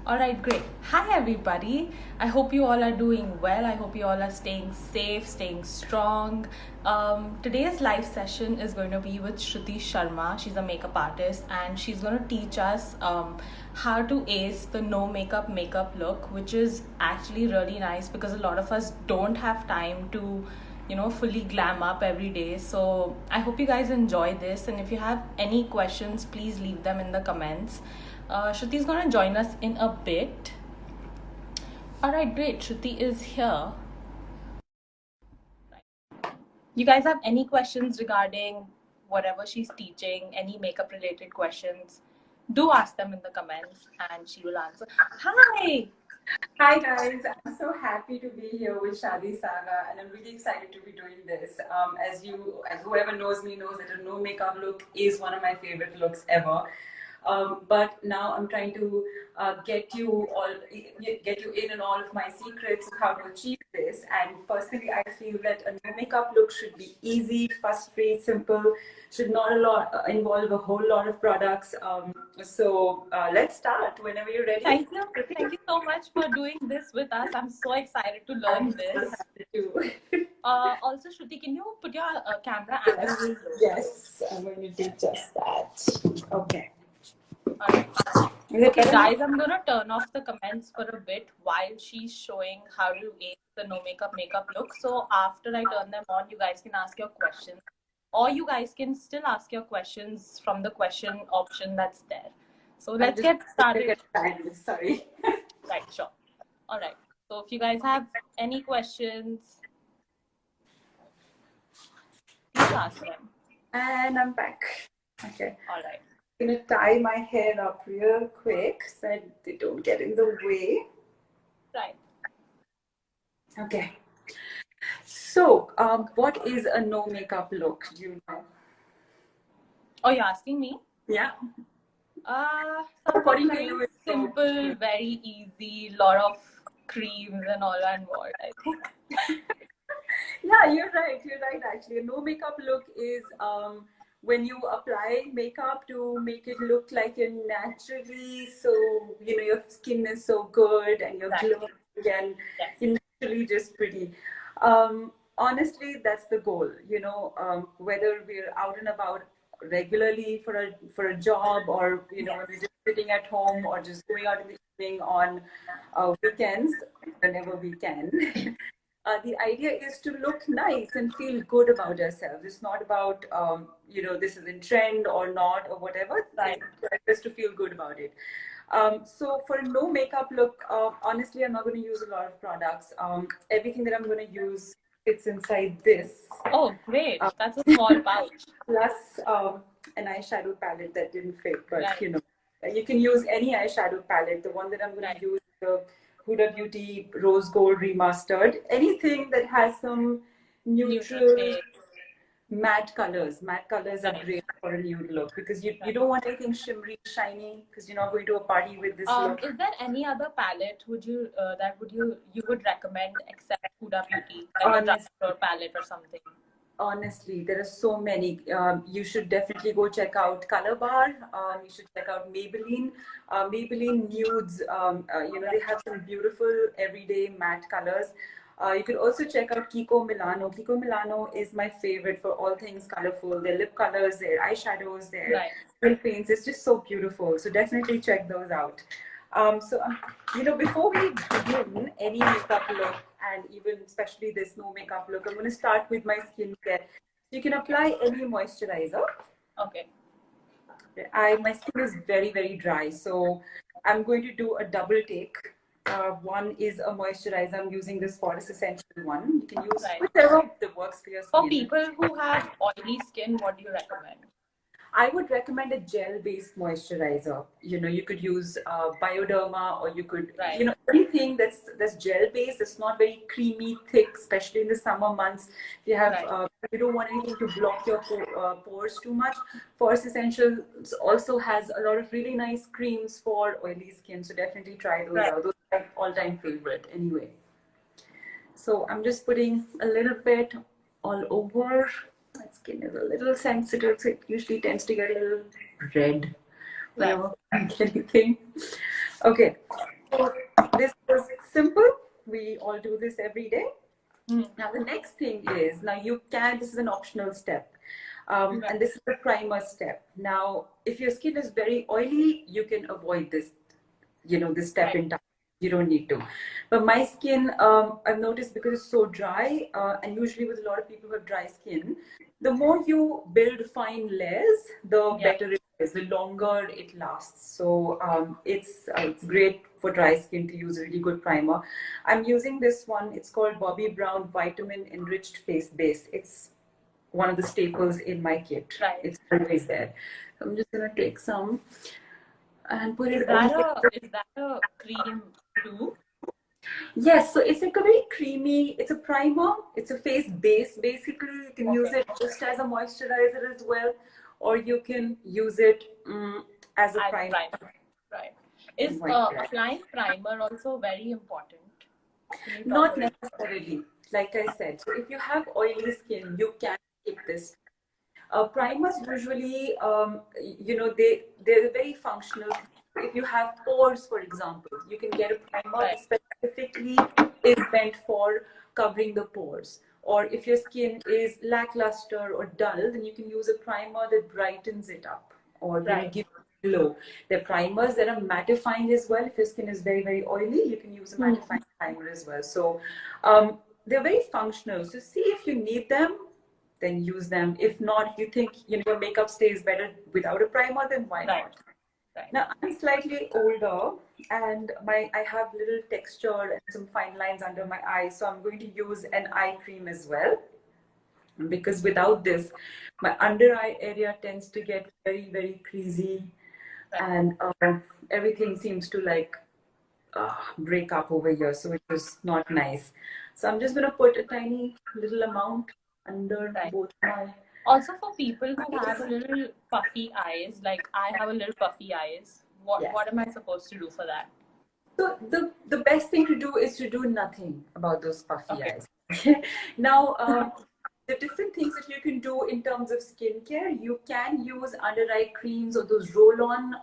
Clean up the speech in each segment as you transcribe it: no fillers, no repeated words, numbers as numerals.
All right, great. Hi, everybody. I hope you all are doing well. I hope you all are staying safe, staying strong. Today's live session is going to be with Shruti Sharma. She's a makeup artist and she's going to teach us how to ace the no makeup look, which is actually really nice because a lot of us don't have time to fully glam up every day. So I hope you guys enjoy this, and if you have any questions, please leave them in the comments. Shruti is going to join us in a bit. All right, great. Shruti is here. You guys have any questions regarding whatever she's teaching, any makeup related questions, do ask them in the comments and she will answer. Hi! Hi guys, I'm so happy to be here with ShaadiSaga and I'm really excited to be doing this. As whoever knows me knows that a no makeup look is one of my favorite looks ever. But now I'm trying to get you in on all of my secrets of how to achieve this. And personally, I feel that a no makeup look should be easy, fuss-free, simple, should not involve a whole lot of products. So let's start whenever you're ready. Thank you. Thank you so much for doing this with us. I'm so excited to learn this. Also, Shruti, can you put your camera angle? Yes, I'm going to do just that. Okay. Alright. Okay, guys, I'm gonna turn off the comments for a bit while she's showing how to ace the no makeup look. So after I turn them on, you guys can ask your questions, or you guys can still ask your questions from the question option that's there. So let's get started. Sorry. Right, sure. All right. So if you guys have any questions, please ask them. And I'm back. Okay. All right. I'm gonna tie my hair up real quick so that they don't get in the way. Right. Okay. So, what is a no makeup look? Do you know? Oh, you're asking me? Yeah. Something very simple, very easy, lot of creams and all involved, I think. Yeah, you're right. You're right. Actually, a no makeup look is when you apply makeup to make it look like you're naturally, so your skin is so good and you're glowing and you're naturally just pretty. Honestly, that's the goal. Whether we're out and about regularly for a job, or when we're just sitting at home, or just going out in the evening on weekends, whenever we can. The idea is to look nice and feel good about ourselves. It's not about, this is in trend or not or whatever. Right. Just to feel good about it. So for a no makeup look, honestly, I'm not going to use a lot of products. Everything that I'm going to use fits inside this. Oh, great. That's a small pouch. Plus an eyeshadow palette that didn't fit, but you can use any eyeshadow palette. The one that I'm going to use, the Huda Beauty Rose Gold Remastered. Anything that has some neutral matte colors. Matte colors are great for a nude look because you don't want anything shimmery, shiny, because you're not going to a party with this look. Is there any other palette you would recommend except Huda Beauty, like a drugstore palette or something? Honestly, there are so many. You should definitely go check out Color Bar. You should check out Maybelline. Maybelline Nudes. They have some beautiful everyday matte colors. You could also check out Kiko Milano. Kiko Milano is my favorite for all things colorful. Their lip colors, their eyeshadows, their lip paints. It's just so beautiful. So definitely check those out. Before we begin any makeup look, and even especially this no makeup look, I'm going to start with my skincare. You can apply any moisturizer. Okay. My skin is very, very dry, so I'm going to do a double take. One is a moisturizer. I'm using this Forest Essential one. You can use whatever that works for your skin. For people who have oily skin, what do you recommend? I would recommend a gel-based moisturizer. You could use Bioderma, or you could, anything that's gel-based. It's not very creamy, thick, especially in the summer months. If you have, you don't want anything to block your pores too much. Forest Essentials also has a lot of really nice creams for oily skin. So definitely try those out. Those are my all-time favorite anyway. So I'm just putting a little bit all over. My skin is a little sensitive, so it usually tends to get a little red whenever I get anything. Okay, So this was simple. We all do this every day. Now the next thing is, this is an optional step. And this is the primer step. Now, if your skin is very oily, you can avoid this, this step in time. You don't need to. But my skin, I've noticed, because it's so dry, and usually with a lot of people who have dry skin, the more you build fine layers, the better it is, the longer it lasts. So it's great for dry skin to use a really good primer. I'm using this one. It's called Bobbi Brown Vitamin Enriched Face Base. It's one of the staples in my kit. Right. It's always there. So I'm just gonna take some and put it Is that a cream too? Yes, so it's like a very creamy, it's a primer, it's a face base. Basically, you can use it just as a moisturizer as well, or you can use it as a primer. Right. Is applying primer also very important? Not necessarily, like I said. So if you have oily skin, you can skip this. Primers usually, they're very functional. If you have pores, for example, you can get a primer that specifically is meant for covering the pores. Or if your skin is lackluster or dull, then you can use a primer that brightens it up or give it a glow. There are primers that are mattifying as well. If your skin is very, very oily, you can use a mattifying primer as well. So they're very functional. So see if you need them, then use them. If not, if you think your makeup stays better without a primer, then why not? Right. Now I'm slightly older and I have little texture and some fine lines under my eyes, so I'm going to use an eye cream as well, because without this, my under eye area tends to get very, very creasy, and everything seems to break up over here, so it was not nice. So I'm just going to put a tiny little amount under both my... Also, for people who have a little puffy eyes, like I have a little puffy eyes, what am I supposed to do for that? So the best thing to do is to do nothing about those puffy eyes. Now, the different things that you can do in terms of skincare, you can use under eye creams or those roll-on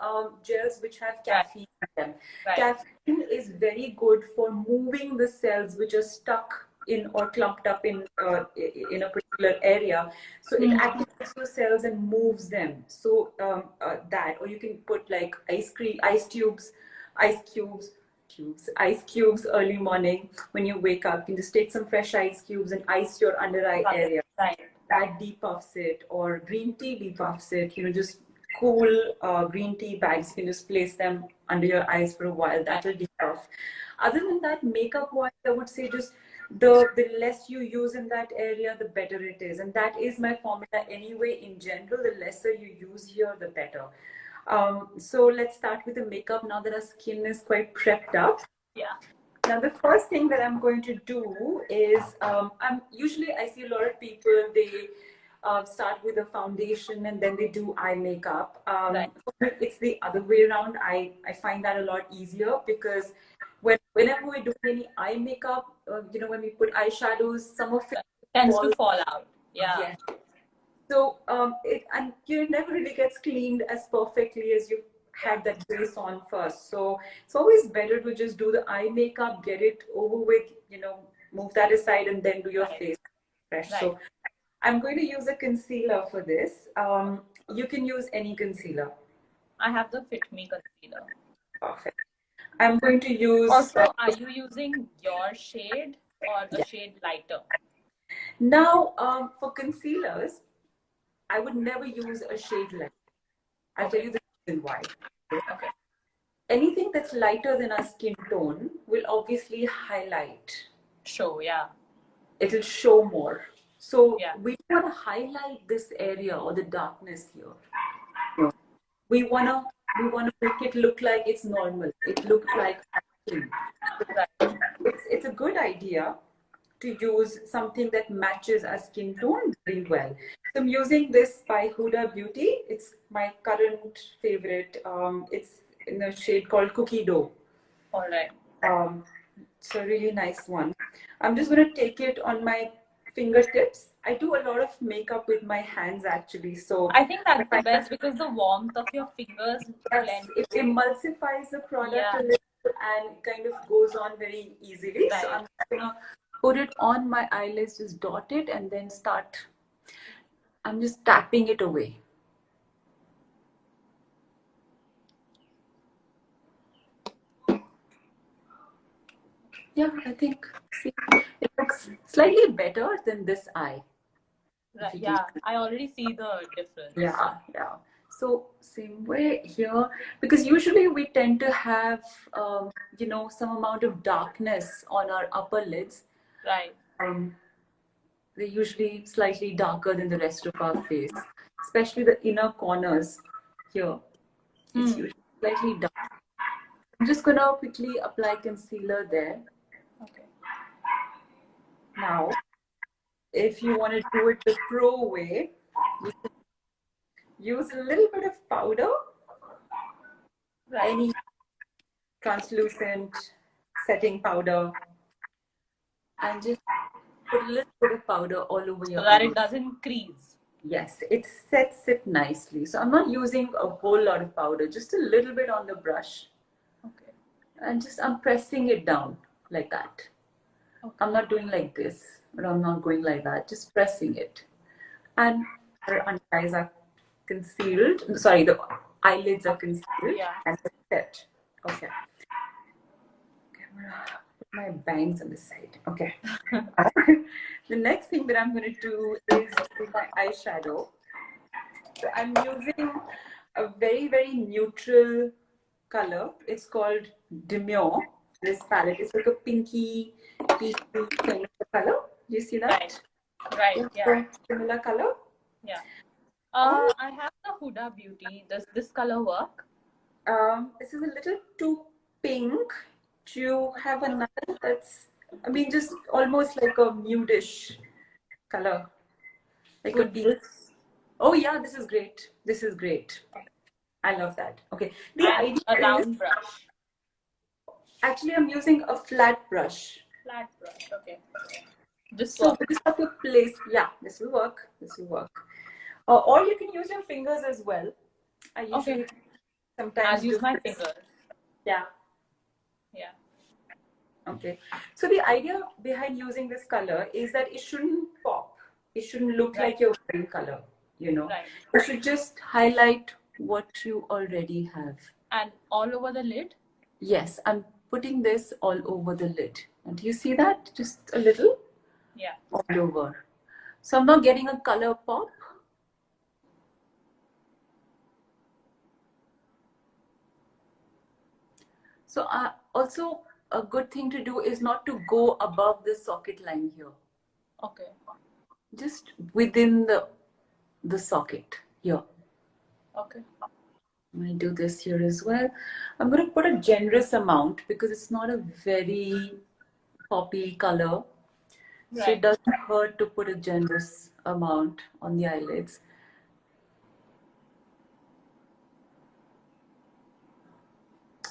gels which have caffeine in them. Caffeine is very good for moving the cells which are stuck in or clumped up in a particular area, so it activates your cells and moves them. So that, or you can put like ice cubes early morning when you wake up. You can just take some fresh ice cubes and ice your under eye area. That depuffs it. Or green tea depuffs it. Just cool green tea bags. You can just place them under your eyes for a while. That will depuff. Other than that, makeup wise, I would say just the less you use in that area, the better it is. And that is my formula anyway. In general, the lesser you use here, the better. So let's start with the makeup now that our skin is quite prepped up. Yeah. Now the first thing that I'm going to do is, I see a lot of people, they start with a foundation and then they do eye makeup. It's the other way around. I find that a lot easier, because whenever we're doing any eye makeup, when we put eyeshadows, some of it tends to fall out. Yeah. So it never really gets cleaned as perfectly as you had that base on first. So it's always better to just do the eye makeup, get it over with, move that aside, and then do your face fresh. So I'm going to use a concealer for this. You can use any concealer. I have the Fit Me concealer. Perfect. I'm going to use... Also, are you using your shade or a shade lighter? Now, for concealers, I would never use a shade lighter. I'll tell you the reason why. Okay. Anything that's lighter than our skin tone will obviously highlight. Show, yeah. It'll show more. So we want to highlight this area or the darkness here. We want to make it look like it's normal. It looks like skin. It's a good idea to use something that matches our skin tone very well. So I'm using this by Huda Beauty. It's my current favorite. It's in a shade called Cookie Dough. All right. It's a really nice one. I'm just going to take it on my fingertips. I do a lot of makeup with my hands actually. So I think that's the best, because the warmth of your fingers blend. It emulsifies the product a little and it kind of goes on very easily. So Right. I'm gonna put it on my eyelids, just dot it, and then start. I'm just tapping it away. Yeah, I think, see, it looks slightly better than this eye. Right. Yeah, I already see the difference. Yeah, yeah. So same way here, because usually we tend to have, some amount of darkness on our upper lids. Right. They're usually slightly darker than the rest of our face, especially the inner corners here. It's usually slightly dark. I'm just gonna quickly apply concealer there. Okay. Now, if you want to do it the pro way, you can use a little bit of powder, any translucent setting powder, and just put a little bit of powder all over your So that eyes. it doesn't crease. Yes, it sets it nicely. So I'm not using a whole lot of powder, just a little bit on the brush. Okay. And just I'm pressing it down like that. Okay. I'm not doing like this, but I'm not going like that, just pressing it. And our under eyes are concealed. Sorry, the eyelids are concealed. Yeah. And set. Okay. I'm gonna put my bangs on the side. Okay. The next thing that I'm going to do is do my eyeshadow. So I'm using a very, very neutral color. It's called Demure. This palette is like a pinky, peachy kind of color. Do you see that? Right. Yeah. Similar color. Yeah. I have the Huda Beauty. Does this color work? This is a little too pink. Do you have another that's, just almost like a nudish color? Like a deep. Oh yeah, this is great. This is great. I love that. Okay. The idea a round brush. Actually, I'm using a flat brush. Flat brush. Okay. This So we just have to place. Yeah, this will work. This will work. Or you can use your fingers as well. I usually sometimes I'll use my fingers. Yeah. Yeah. Okay. So the idea behind using this color is that it shouldn't pop. It shouldn't look like your green color. Right. You should just highlight what you already have. And all over the lid? Yes, I'm putting this all over the lid. And do you see that? Just a little? Yeah. All over. So I'm not getting a color pop. So also a good thing to do is not to go above the socket line here. Okay. Just within the socket here. Okay. I'm going to do this here as well. I'm going to put a generous amount because it's not a very poppy color. So it doesn't hurt to put a generous amount on the eyelids.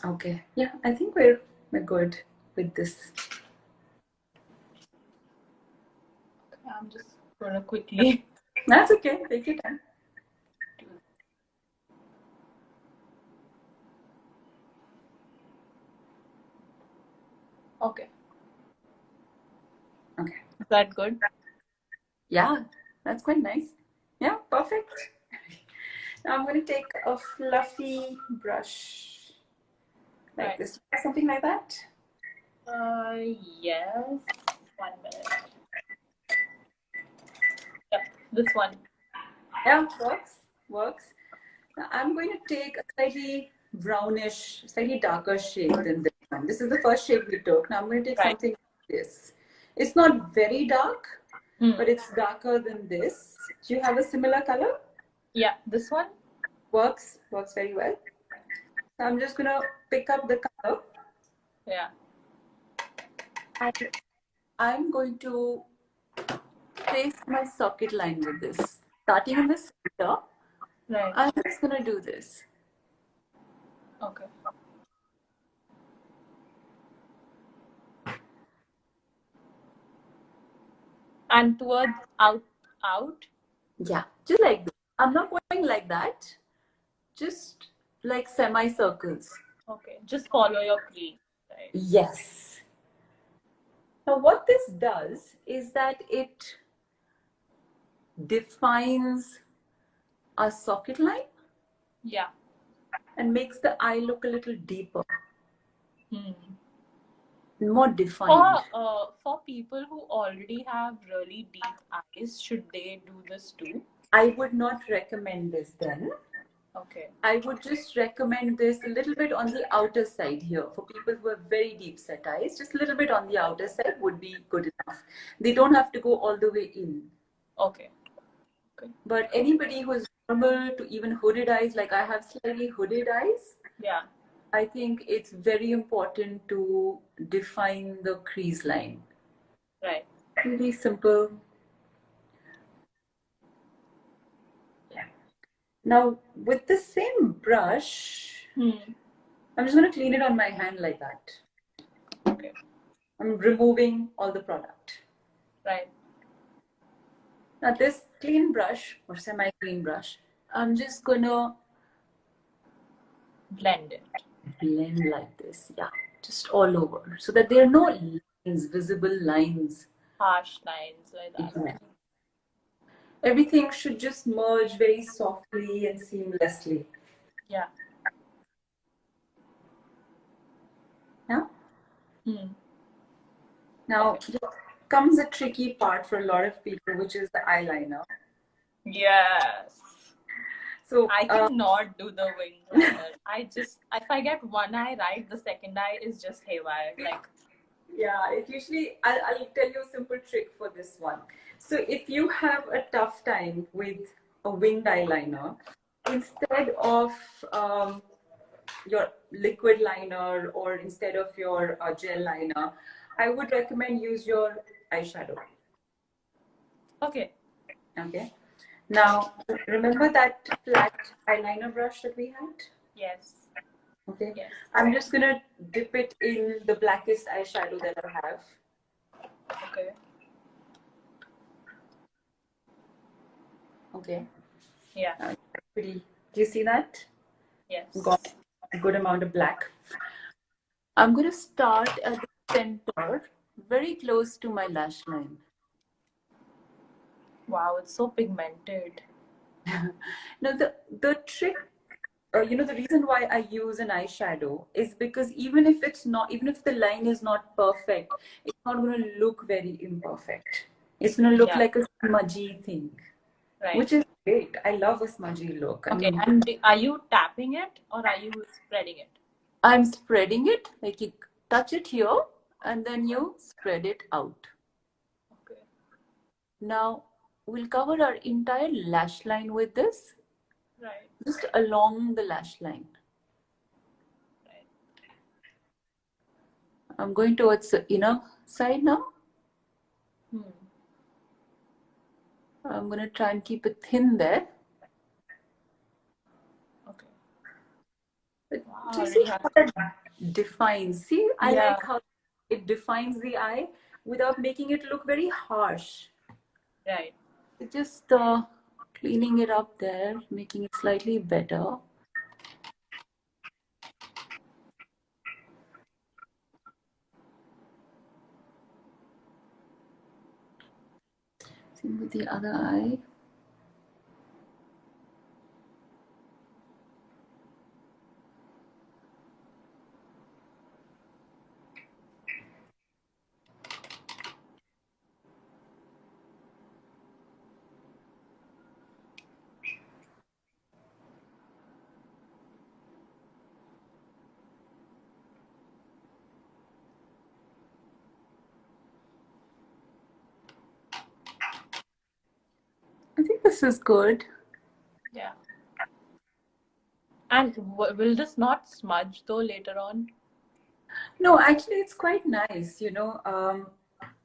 Okay. Yeah, I think we're good with this. I'm just going to quickly. That's okay. Take your time. Okay. Okay. Is that good? Yeah, that's quite nice. Yeah, perfect. Now I'm going to take a fluffy brush like this. Something like that? Yes. 1 minute. Yeah, this one. Yeah, works. Now I'm going to take a slightly brownish, slightly darker shade than this one. This is the first shade we took. Now I'm going to take something like this. It's not very dark, but it's darker than this. Do you have a similar color? Yeah, this one works very well. So I'm just gonna pick up the color. Yeah. And I'm going to trace my socket line with this. Starting in the center, I'm just gonna do this. Okay. And towards out? Yeah, just like this. I'm not going like that. Just like semicircles. Okay, just follow your crease. Right. Yes. Now, what this does is that it defines our socket line Yeah. and makes the eye look a little deeper, Hmm. more defined. For people who already have really deep eyes, should they do this too? I would not recommend this then. Okay. I would just recommend this a little bit on the outer side here for people who have very deep set eyes. Just a little bit on the outer side would be good enough. They don't have to go all the way in. Okay. Okay. But anybody who is normal to even hooded eyes, like I have slightly hooded eyes, Yeah. I think it's very important to define the crease line. Right. Really simple. Yeah. Now with the same brush, I'm just going to clean it on my hand like that. Okay. I'm removing all the product. Right. Now this clean brush or semi-clean brush, I'm just going to Blend it. blend like this. Yeah, just all over so that there are no lines, visible lines. Harsh lines like that. Yeah. Everything should just merge very softly and seamlessly. Yeah. Yeah. Hmm. Now Okay. comes a tricky part for a lot of people, which is the eyeliner. Yes. So I cannot do the wing liner. If I get one eye right, the second eye is just haywire. Like, yeah, it usually I'll tell you a simple trick for this one. So if you have a tough time with a winged eyeliner, instead of your liquid liner or instead of your gel liner, I would recommend use your eyeshadow. okay. Okay. Now remember that flat eyeliner brush that we had? Yes. Okay. Yes. I'm just gonna dip it in the blackest eyeshadow that I have. Okay. Okay. Yeah. Pretty. Do you see that? Yes. Got a good amount of black. I'm going to start at the center, very close to my lash line. Wow, it's so pigmented. Now, the trick, the reason why I use an eyeshadow is because even if the line is not perfect, it's not going to look very imperfect. It's going to look like a smudgy thing, Right. which is great. I love a smudgy look. Okay. I mean, And are you tapping it or are you spreading it? I'm spreading it, like you touch it here and then you spread it out. Okay. Now, we'll cover our entire lash line with this. Right. Just along the lash line. Right. I'm going towards the inner side now. I'm going to try and keep it thin there. Okay. But Wow, do you see how it defines? See, I Yeah. like how it defines the eye without making it look very harsh. Right. It's just cleaning it up there, making it slightly better. Same with the other eye. I think this is good. Yeah. And will this not smudge though later on? No, actually, it's quite nice.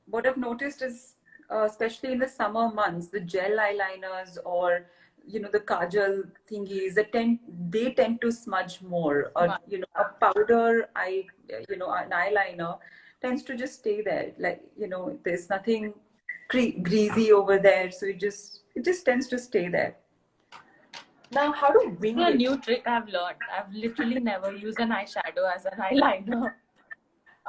What I've noticed is, especially in the summer months, the gel eyeliners or the kajal thingies, they tend to smudge more. Or a powder an eyeliner tends to just stay there. Like there's nothing greasy over there, so it just tends to stay there. Now, how to wing This is a it? new trick I've learned. I've literally never used an eyeshadow as an eyeliner.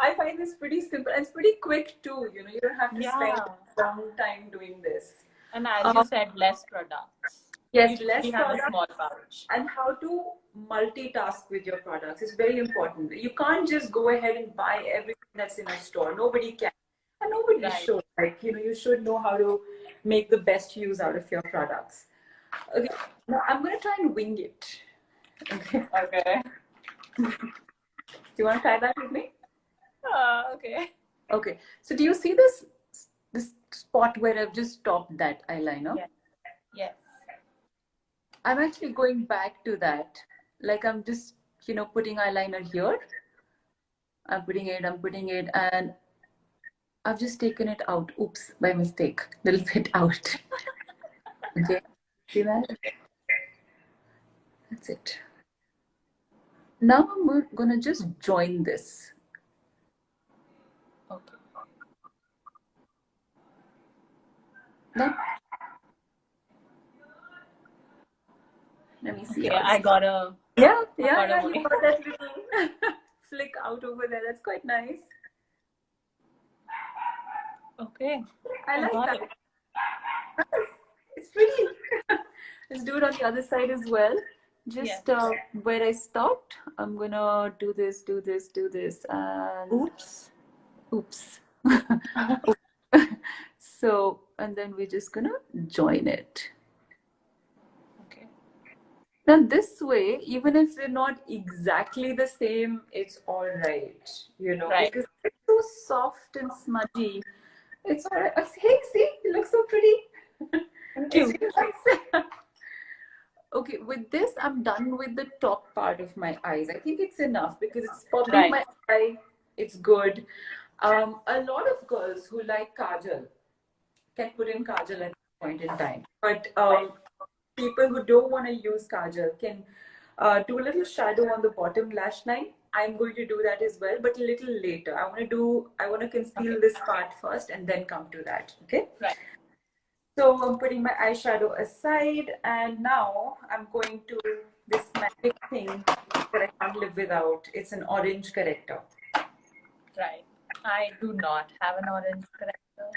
I find this pretty simple. And it's pretty quick too. You know, you don't have to spend Yeah. a long time doing this. And as you said, less products. Yes, You less usually have a product small pouch. and how to multitask with your products is very important. You can't just go ahead and buy everything that's in a store. Nobody can. And nobody Right. should. Like, you know, you should know how to make the best use out of your products. Okay, now I'm going to try and wing it. Okay. Okay. Do you want to try that with me? Okay. Okay. So do you see this spot where I've just stopped that eyeliner? Yes. Yes. I'm actually going back to that. Like I'm just, you know, putting eyeliner here. I'm putting it, and I've just taken it out. Oops, by mistake. Little bit out. Okay. See that? That's it. Now I'm gonna just join this. Okay. Now, let me see. Okay, I got a Yeah, got a you way. got that little flick out over there. That's quite nice. Okay. I like got that. it. It's pretty. Let's do it on the other side as well. Just Yes. where I stopped, I'm gonna do this, and Oops. oops. So, and then we're just gonna join it. Okay. Now this way, even if we're not exactly the same, it's all right, you know, Right. because it's so soft and smudgy. It's all right. Hey, see, it looks so pretty. Thank It's you. really nice. Okay, with this, I'm done with the top part of my eyes. I think it's enough because it's popping Right. my eye. It's good. A lot of girls who like kajal can put in kajal at this point in time. But people who don't want to use kajal can do a little shadow on the bottom lash line. I'm going to do that as well, but a little later. I want to conceal this part first and then come to that. Okay. Right. So I'm putting my eyeshadow aside, and now I'm going to this magic thing that I can't live without. It's an orange corrector. Right. I do not have an orange corrector.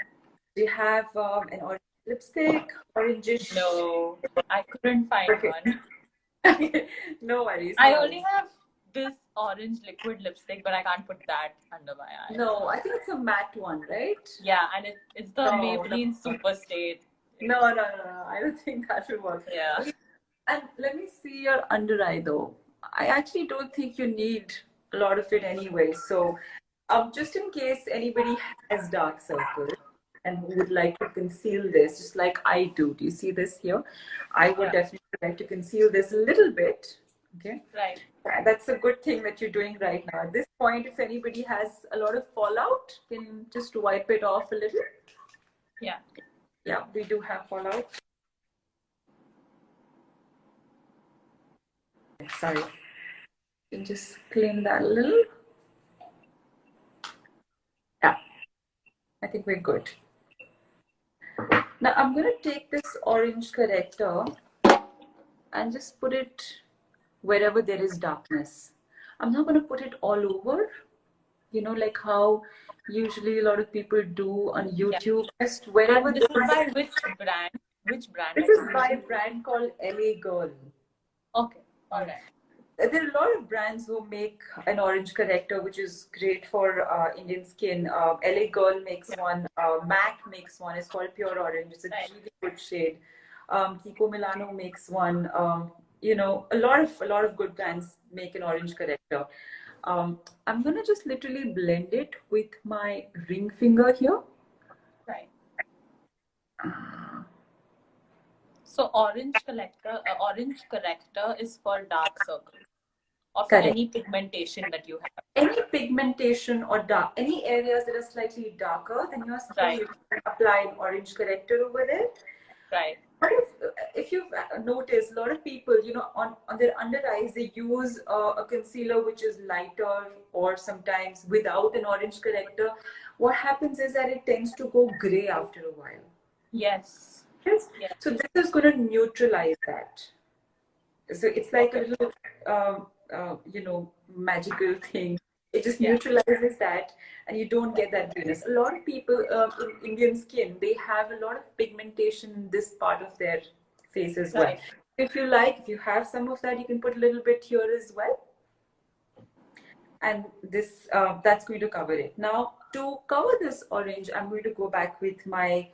Do you have an orange lipstick? Orangish? No, I couldn't find Okay. one. No worries. I No only worries. have this orange liquid lipstick, but I can't put that under my eye. No, I think it's a matte one, right? Yeah, and it's the No, Maybelline Super Stay. No. I don't think that will work. Yeah. Okay. And let me see your under eye though. I actually don't think you need a lot of it anyway. So, just in case anybody has dark circles and would like to conceal this, just like I do. Do you see this here? I would definitely like to conceal this a little bit. Okay. Right. That's a good thing that you're doing right now. At this point, if anybody has a lot of fallout, can just wipe it off a little. Yeah. Yeah, we do have fallout. Sorry. You can just clean that a little. Yeah, I think we're good. Now I'm going to take this orange corrector and just put it wherever there is darkness. I'm not going to put it all over, you know, like how usually a lot of people do on YouTube. Just wherever And this there is is. by which brand? Which brand? This is by a brand called LA Girl. Okay. All right. There are a lot of brands who make an orange corrector, which is great for Indian skin. LA Girl makes one. MAC makes one. It's called Pure Orange. It's a really good shade. Kiko Milano makes one. You know, a lot of good brands make an orange corrector. I'm gonna just literally blend it with my ring finger here. Right. So orange corrector is for dark circles or for Correct. any pigmentation that you have. Any pigmentation or dark, any areas that are slightly darker than your skin, you can apply an orange corrector over there. Right. But if you've noticed, a lot of people, you know, on their under eyes, they use a concealer which is lighter or sometimes without an orange corrector. What happens is that it tends to go gray after a while. Yes. Yes. So this is going to neutralize that. So it's like a little, you know, magical thing It just neutralizes that, and you don't get that greenness. A lot of people in Indian skin, they have a lot of pigmentation in this part of their face as well. Right. If you like, if you have some of that, you can put a little bit here as well. And this that's going to cover it. Now, to cover this orange, I'm going to go back with my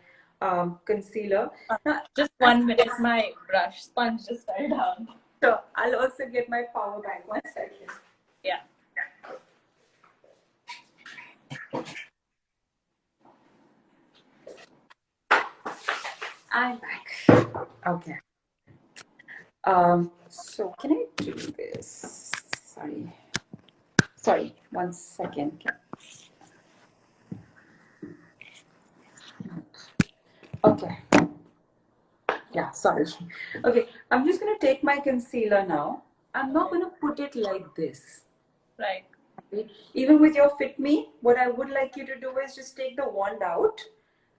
concealer. Now, Just 1 minute, my brush sponge just fell down. so I'll also get my power bank. 1 second. Yeah. I'm back. Okay. So can I do this? Sorry, 1 second. Okay. Yeah, sorry. Okay, I'm just going to take my concealer now. I'm not going to put it like this. Right. Okay? Even with your Fit Me, what I would like you to do is just take the wand out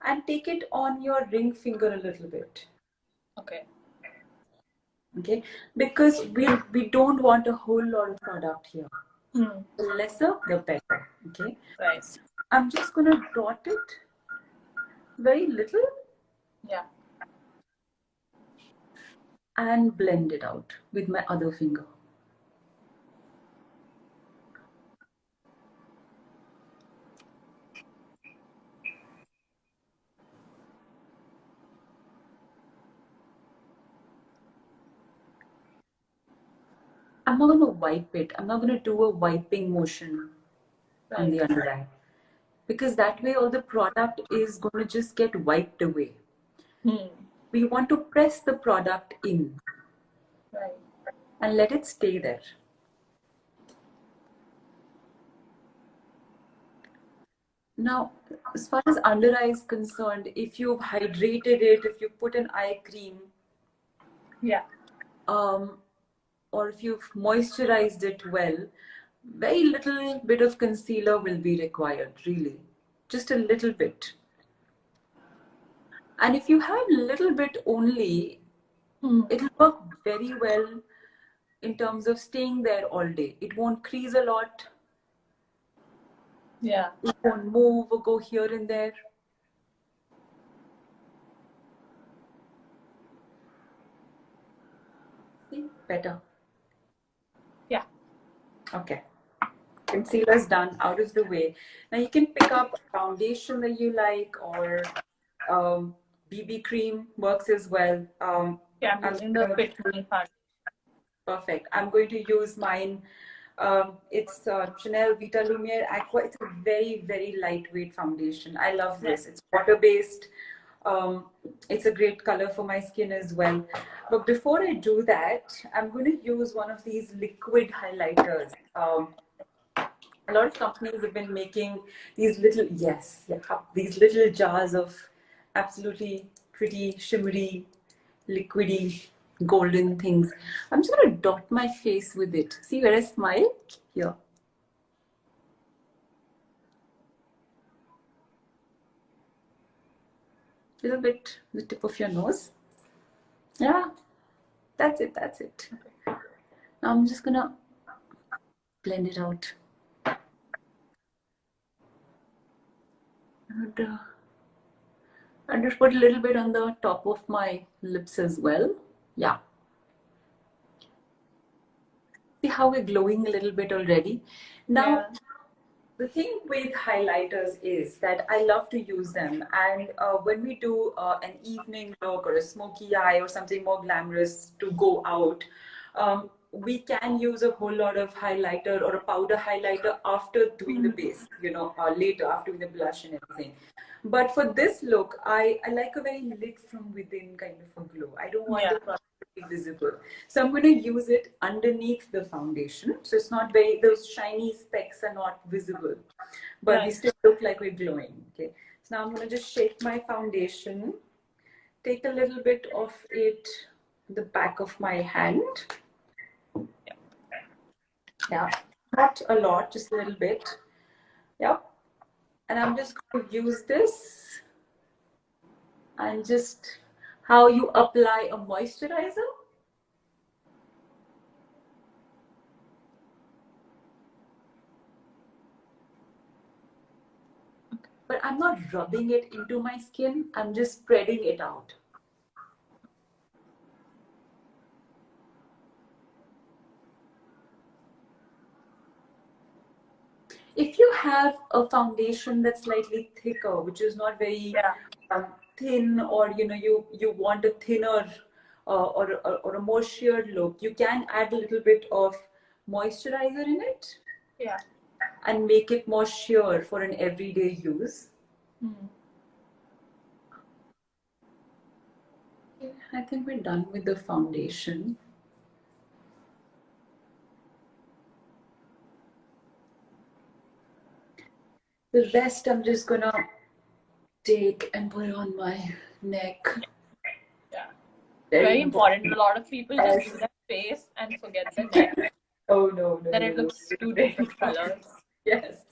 and take it on your ring finger a little bit. Okay. Okay, because we don't want a whole lot of product here. The lesser, the better. Okay. Right. I'm just going to dot it very little. Yeah. And blend it out with my other finger. I'm not going to wipe it. I'm not going to do a wiping motion on the under eye, because that way all the product is going to just get wiped away. We want to press the product in, Right. and let it stay there. Now, as far as under eye is concerned, if you've hydrated it, if you put an eye cream, yeah, or if you've moisturized it well, very little bit of concealer will be required, really. Just a little bit. And if you have a little bit only, it'll work very well in terms of staying there all day. It won't crease a lot. Yeah. It won't move or go here and there. See, better. Yeah. Okay. Concealer is done, out of the way. Now you can pick up a foundation that you like, or BB cream works as well. Yeah, I'm using the Fit Me foundation. Perfect. I'm going to use mine. It's Chanel Vita Lumiere Aqua. It's a very, very lightweight foundation. I love this. It's water-based. It's a great color for my skin as well. But before I do that, I'm going to use one of these liquid highlighters. A lot of companies have been making these little, these little jars of absolutely pretty, shimmery, liquidy, golden things. I'm just going to dot my face with it. See where I smile? Here. Little bit the tip of your nose. Yeah, that's it, that's it. Now I'm just going to blend it out. And just put a little bit on the top of my lips as well. Yeah. See how we're glowing a little bit already. Now, the thing with highlighters is that I love to use them. And when we do an evening look or a smoky eye or something more glamorous to go out, we can use a whole lot of highlighter or a powder highlighter after doing the base, later after doing the blush and everything. But for this look, I like a very lit from within kind of a glow. I don't want the product to be visible. So I'm going to use it underneath the foundation. So it's not those shiny specks are not visible, but we still look like we're glowing. Okay. So now I'm going to just shake my foundation, take a little bit of it, the back of my hand. Yeah, not a lot, just a little bit. Yep. And I'm just going to use this and just how you apply a moisturizer. but I'm not rubbing it into my skin. I'm just spreading it out. If you have a foundation that's slightly thicker, which is not very thin, or you want a thinner or a more sheer look, you can add a little bit of moisturizer in it. Yeah. And make it more sheer for an everyday use. Okay, I think we're done with the foundation. The rest I'm just gonna take and put on my neck. Yeah. Very important. A lot of people just do their face and forget the neck. Oh no. Then it looks two different colors. Yes.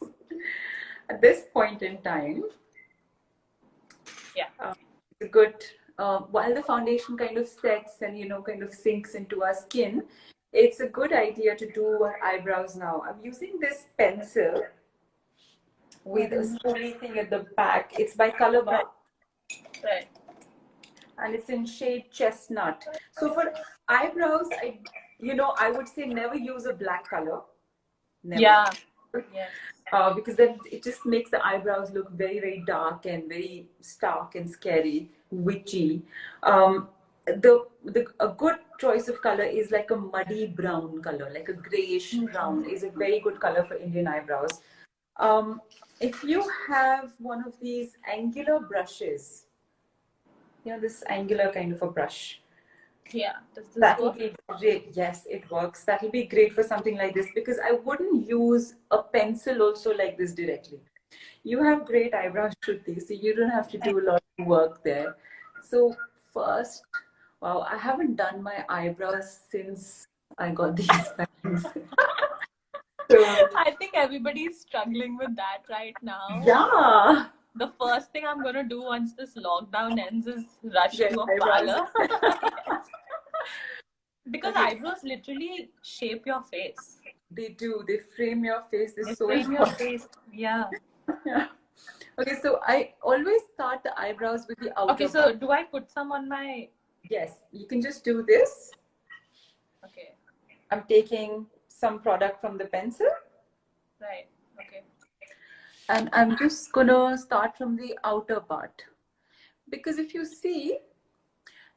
At this point in time, good. While the foundation kind of sets and kind of sinks into our skin, it's a good idea to do our eyebrows now. I'm using this pencil with a spoolie thing at the back. It's by Color Bar. Right. And it's in shade chestnut. So for eyebrows, I would say never use a black color. Never. Yeah. Yes. Because then it just makes the eyebrows look very, very dark and very stark and scary, witchy. A good choice of color is like a muddy brown color, like a grayish brown is a very good color for Indian eyebrows. If you have one of these angular brushes, this angular kind of a brush. Yeah, does this that work? Will be great. Yes, it works. That will be great for something like this, because I wouldn't use a pencil also like this directly. You have great eyebrows, Shruti, so you don't have to do a lot of work there. So first, wow, I haven't done my eyebrows since I got these pens. I think everybody's struggling with that right now. Yeah. The first thing I'm gonna do once this lockdown ends is rush to a parlor. Yes. Because eyebrows literally shape your face. They do. They frame your face. They frame your face. Yeah. Okay, so I always start the eyebrows with the outer. Okay, so do I put some on my? Yes, you can just do this. Okay. I'm taking some product from the pencil. Right. Okay. And I'm just gonna start from the outer part, because if you see,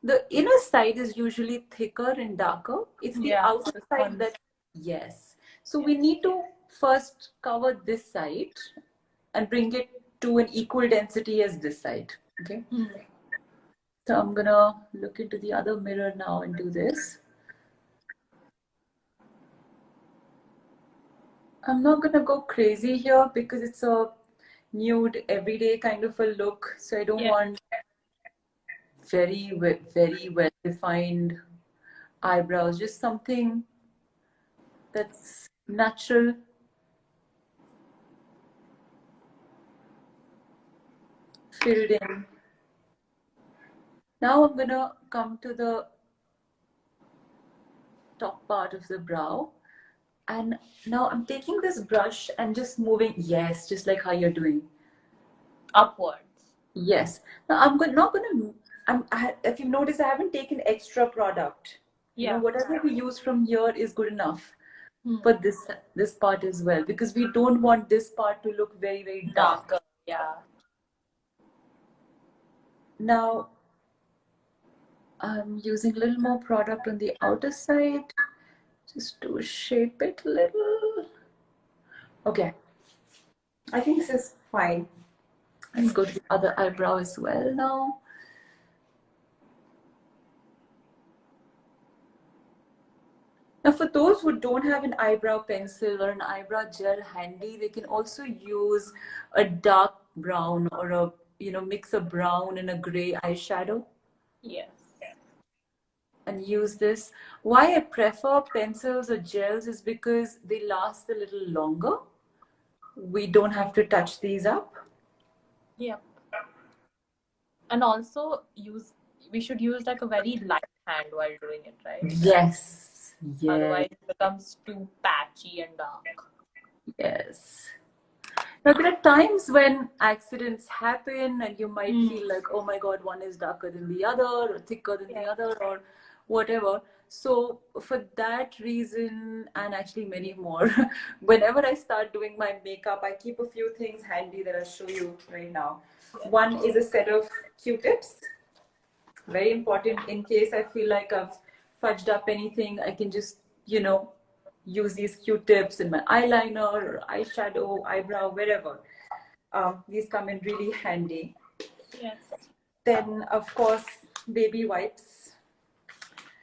the inner side is usually thicker and darker. It's the outer side that, yes. So we need to first cover this side and bring it to an equal density as this side. Okay. So I'm gonna look into the other mirror now and do this. I'm not gonna go crazy here because it's a nude everyday kind of a look. So I don't want very well defined eyebrows. Just something that's natural. Filled in. Now I'm gonna come to the top part of the brow. And now I'm taking this brush and just moving, yes, just like how you're doing. Upwards. Yes. Now I'm not gonna, if you notice, I haven't taken extra product. Yeah. Whatever we use from here is good enough for this part as well, because we don't want this part to look very, very dark. Yeah. Now I'm using a little more product on the outer side just to shape it a little. Okay. I think this is fine. Let's go to the other eyebrow as well now. Now, for those who don't have an eyebrow pencil or an eyebrow gel handy, they can also use a dark brown or a, mix a brown and a gray eyeshadow. Yes. And use this. Why I prefer pencils or gels is because they last a little longer. We don't have to touch these up. Yep. And also we should use like a very light hand while doing it, right? Yes. Otherwise it becomes too patchy and dark. Yes. Now, there are times when accidents happen and you might feel like, oh my God, one is darker than the other or thicker than the other or whatever. So for that reason, and actually many more, whenever I start doing my makeup, I keep a few things handy that I'll show you right now. One is a set of Q-tips. Very important in case I feel like I've fudged up anything, I can just, use these Q-tips in my eyeliner or eyeshadow, eyebrow, wherever. These come in really handy. Yes. Then, of course, baby wipes.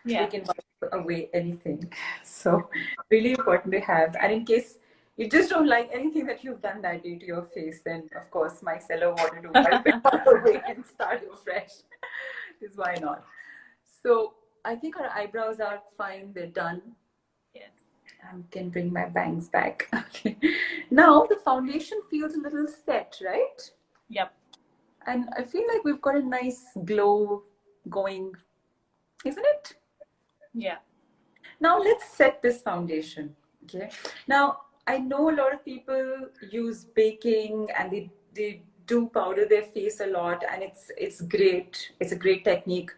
Yeah. They can wipe away anything. So, really important to have. And in case you just don't like anything that you've done that day to your face, then, of course, micellar water to wipe it all away and start fresh. Is why not? So, I think our eyebrows are fine. They're done. Yes. I can bring my bangs back. Okay. Now the foundation feels a little set, right? Yep. And I feel like we've got a nice glow going, isn't it? Yeah. Now let's set this foundation. Okay. Now I know a lot of people use baking and they do powder their face a lot, and it's great. It's a great technique.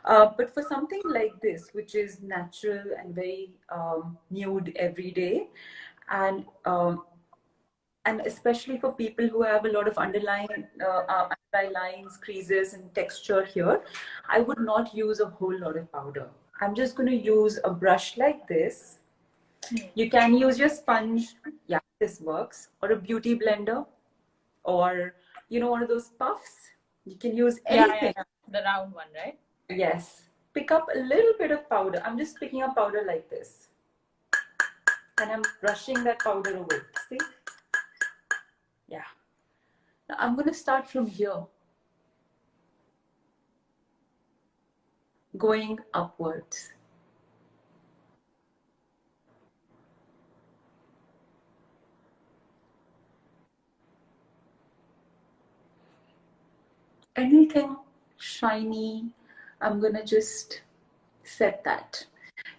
But for something like this, which is natural and very nude every day, and especially for people who have a lot of underlying lines, creases, and texture here, I would not use a whole lot of powder. I'm just going to use a brush like this. You can use your sponge. Yeah, this works. Or a beauty blender. Or, one of those puffs. You can use anything. Yeah. The round one, right? Yes. Pick up a little bit of powder. I'm just picking up powder like this. And I'm brushing that powder away. See? Yeah. Now I'm going to start from here. Going upwards. Anything shiny, I'm going to just set that.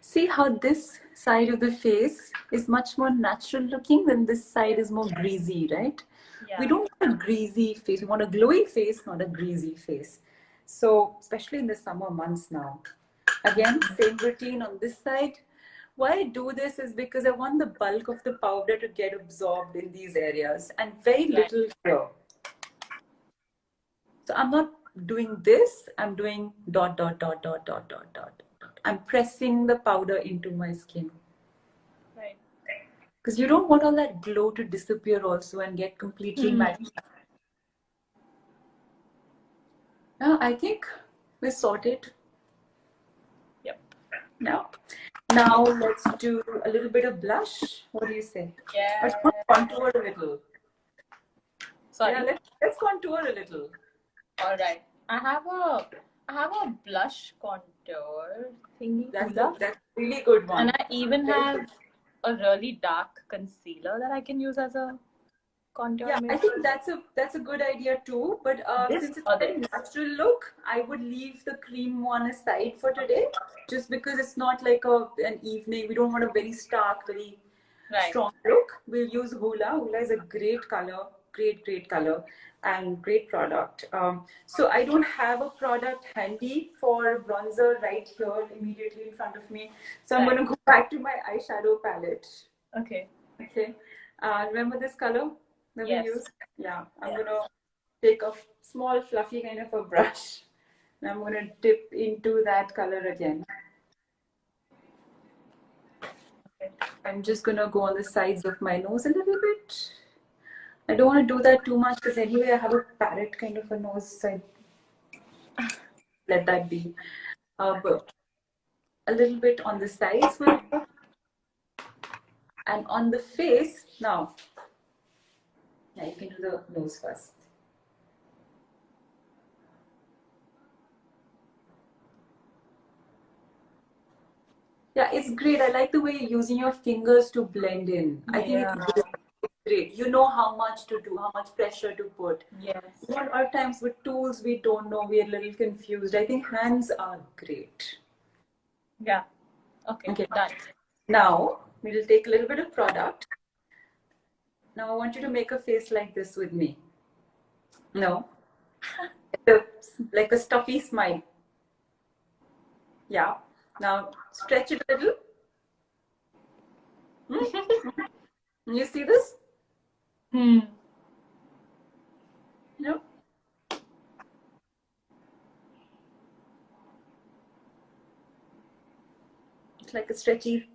See how this side of the face is much more natural looking than this side is more greasy, right? Yeah. We don't want a greasy face. We want a glowy face, not a greasy face. So, especially in the summer months now. Again, same routine on this side. Why I do this is because I want the bulk of the powder to get absorbed in these areas and very little here. So I'm not doing this. I'm doing dot, dot, dot, dot, dot, dot, dot, dot. I'm pressing the powder into my skin. Right. Because you don't want all that glow to disappear also and get completely matte. Now, I think we're sorted. Yep. Now let's do a little bit of blush. What do you say? Yeah. Let's contour a little. Sorry. Yeah, let's contour a little. All right. I have a blush contour thingy. That's a really good one. And I even have a really dark concealer that I can use as a contour. Yeah, I think that's a good idea too. But since it's a very natural look, I would leave the cream one aside for today, just because it's not like an evening. We don't want a very stark, very strong look. We'll use Hoola. Hoola is a great color, great color, and great product. So I don't have a product handy for bronzer right here immediately in front of me. So I'm going to go back to my eyeshadow palette. Okay. Remember this color? Yes. Yeah, I'm gonna take a small fluffy kind of a brush and I'm gonna dip into that color again. Okay. I'm just gonna go on the sides of my nose a little bit. I don't want to do that too much because anyway I have a parrot kind of a nose, so I let that be. But a little bit on the sides and on the face now. Yeah, you can do the nose first. Yeah, it's great. I like the way you're using your fingers to blend in. I think it's great. You know how much to do, how much pressure to put. Yes. A lot of times with tools, we don't know. We're a little confused. I think hands are great. Yeah. Okay. Done. Now, we'll take a little bit of product. Now I want you to make a face like this with me. No. Like a stuffy smile. Yeah. Now stretch it a little. You see this? Hmm. No. It's like a stretchy,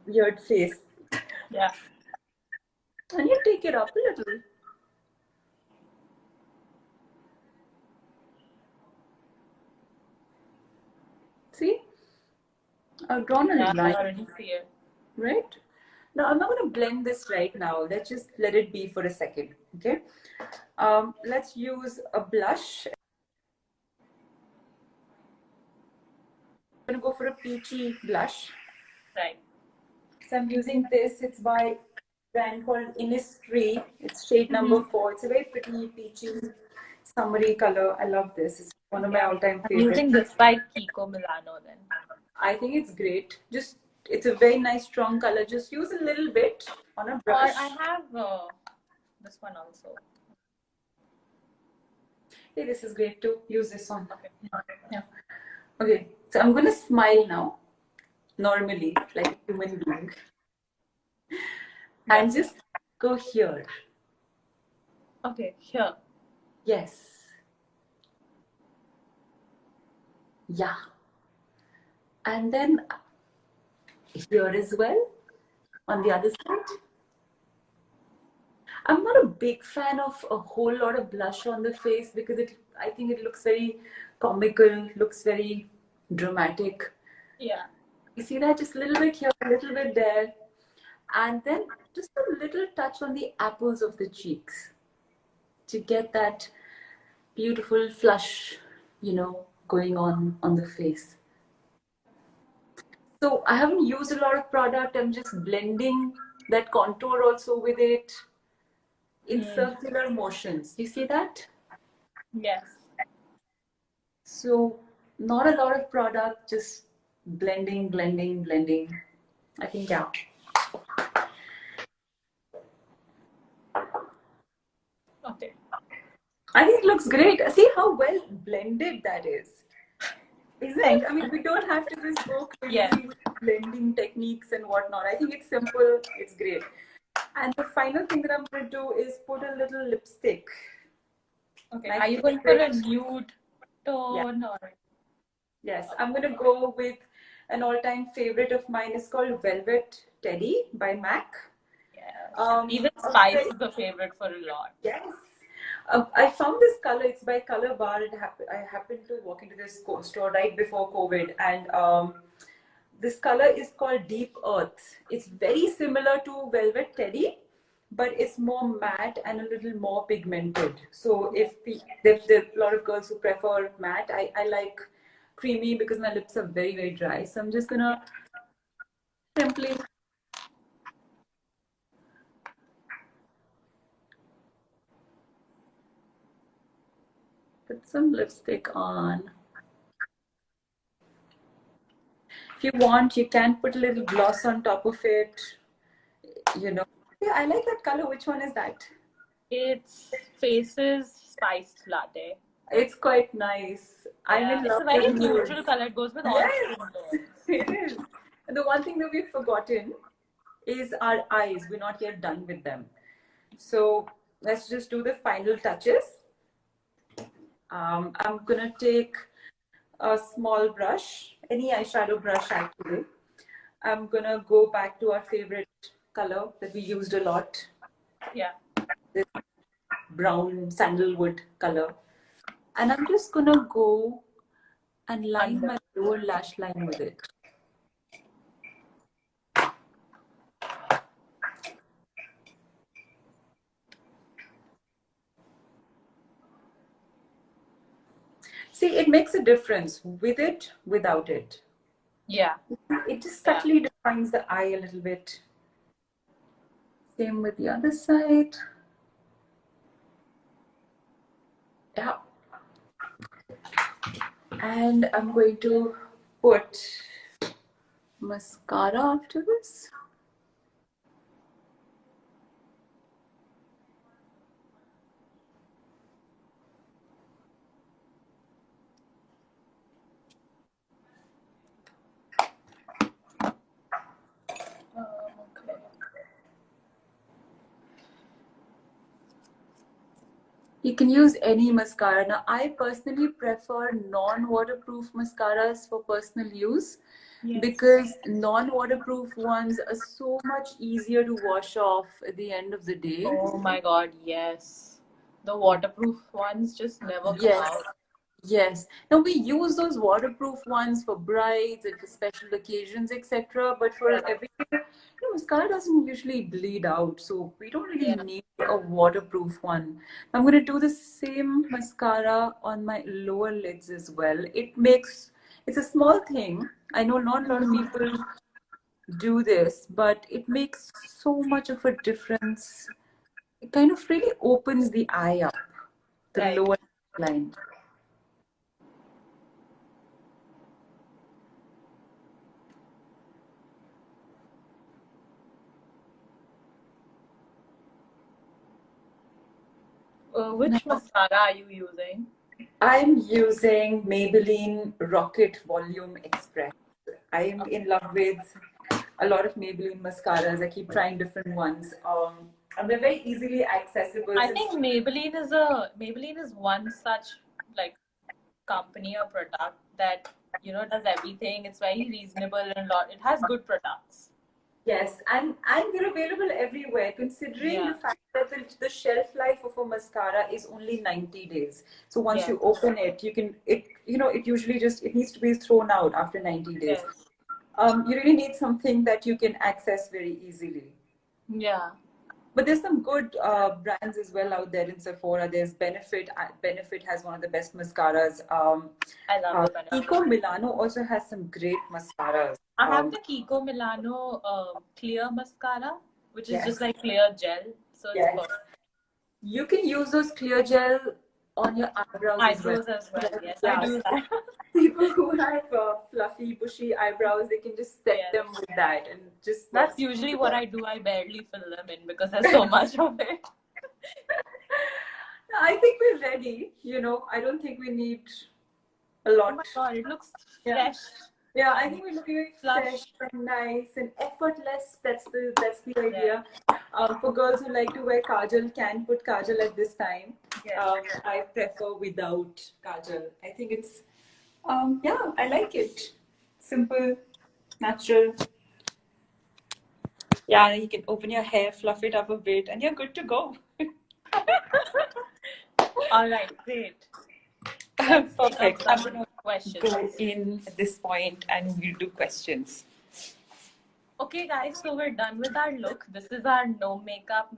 weird face. Yeah. And you take it up a little. See? I've drawn a Yeah, I line, already see it. right? Now I'm not going to blend this right now. Let's just let it be for a second, okay? Let's use a blush. I'm going to go for a peachy blush. Right. So I'm using this. It's by a brand called Innisfree. It's shade number 4. It's a very pretty peachy summery color. I love this. It's one of my all-time I'm favorites. using this by Kiko Milano then. I think it's great. Just it's a very nice strong color. Just use a little bit on a Or brush. I have this one also. Hey, this is great too. Use this one. Okay. Yeah. Okay. So I'm gonna smile now, normally, like a human being, and just go here. Okay, here. Yes. Yeah. And then here as well, on the other side. I'm not a big fan of a whole lot of blush on the face because I think it looks very comical, looks very dramatic. Yeah. You see that? Just a little bit here, a little bit there. And then just a little touch on the apples of the cheeks to get that beautiful flush, going on the face. So I haven't used a lot of product. I'm just blending that contour also with it in circular motions. You see that? Yes. So not a lot of product, just blending, blending, blending. I think, yeah. Okay. I think it looks great. See how well blended that is. Isn't it? I mean, we don't have to just go crazy with blending techniques and whatnot. I think it's simple, it's great. And the final thing that I'm going to do is put a little lipstick. Okay. My Are you going for a nude tone or? Yes, I'm going to go with an all-time favorite of mine. It's called Velvet Teddy by MAC. Yes. Even Spice is a favorite for a lot. Yes. I found this color. It's by Color Bar. I happened to walk into this store right before COVID, and this color is called Deep Earth. It's very similar to Velvet Teddy, but it's more matte and a little more pigmented. So if there's a lot of girls who prefer matte, I like creamy because my lips are very, very dry. So I'm just gonna simply put some lipstick on. If you want, you can put a little gloss on top of it. Yeah, I like that color. Which one is that? It's Faces Spiced Latte. It's quite nice. I'm in It's love a very with neutral color. It goes with all skin tones. It is. And the one thing that we've forgotten is our eyes. We're not yet done with them. So let's just do the final touches. I'm gonna take a small brush, any eyeshadow brush actually. I'm gonna go back to our favorite color that we used a lot. Yeah. This brown sandalwood color. And I'm just gonna go and line my lower lash line with it. See, it makes a difference with it, without it. Yeah. It just subtly defines the eye a little bit. Same with the other side. Yeah. And I'm going to put mascara after this. You can use any mascara. Now, I personally prefer non-waterproof mascaras for personal use Yes. because non-waterproof ones are so much easier to wash off at the end of the day. Oh my God, yes. The waterproof ones just never come Yes, out. yes. Now we use those waterproof ones for brides and for special occasions, etc. But for Yeah. everyday, mascara doesn't usually bleed out, so we don't really Yeah. need a waterproof one. I'm going to do the same mascara on my lower lids as well. It's a small thing. I know not a lot of people do this, but it makes so much of a difference. It kind of really opens the eye up, the Right. lower line. Which mascara are you using? I'm using Maybelline Rocket Volume Express. I'm in love with a lot of Maybelline mascaras. I keep trying different ones. And they're very easily accessible. I think Maybelline is one such like company or product that does everything. It's very reasonable and it has good products. Yes, and they're available everywhere, considering Yeah. the fact that the shelf life of a mascara is only 90 days. So once Yes. you open it, it usually it needs to be thrown out after 90 days. Yes. You really need something that you can access very easily. Yeah. But there's some good brands as well out there in Sephora. There's Benefit. Benefit has one of the best mascaras. I love the Benefit. Kiko Milano also has some great mascaras. I have the Kiko Milano clear mascara, which is just Yes, like clear gel. So it's yes. perfect. You can use those clear gel on your eyebrows as well. Eyebrows as well. Yes, I Yeah, do that. people who have fluffy, bushy eyebrows, they can just set Yes. them with that and just. That's usually what I do. I barely fill them in because there's so much of it. I think we're ready. I don't think we need a Oh lot. my God, it looks Yeah. fresh. Yeah, I think we're looking very Flush. fresh and nice and effortless. That's the idea. For girls who like to wear kajal, can put kajal at this time. Yeah. I prefer without kajal. I think it's yeah, I like it. Simple, natural. Yeah, you can open your hair, fluff it up a bit, and you're good to go. All right, great. Let's take up Perfect. I'm some gonna questions. go in at this point and we'll do questions. Okay, guys, so we're done with our look. This is our no makeup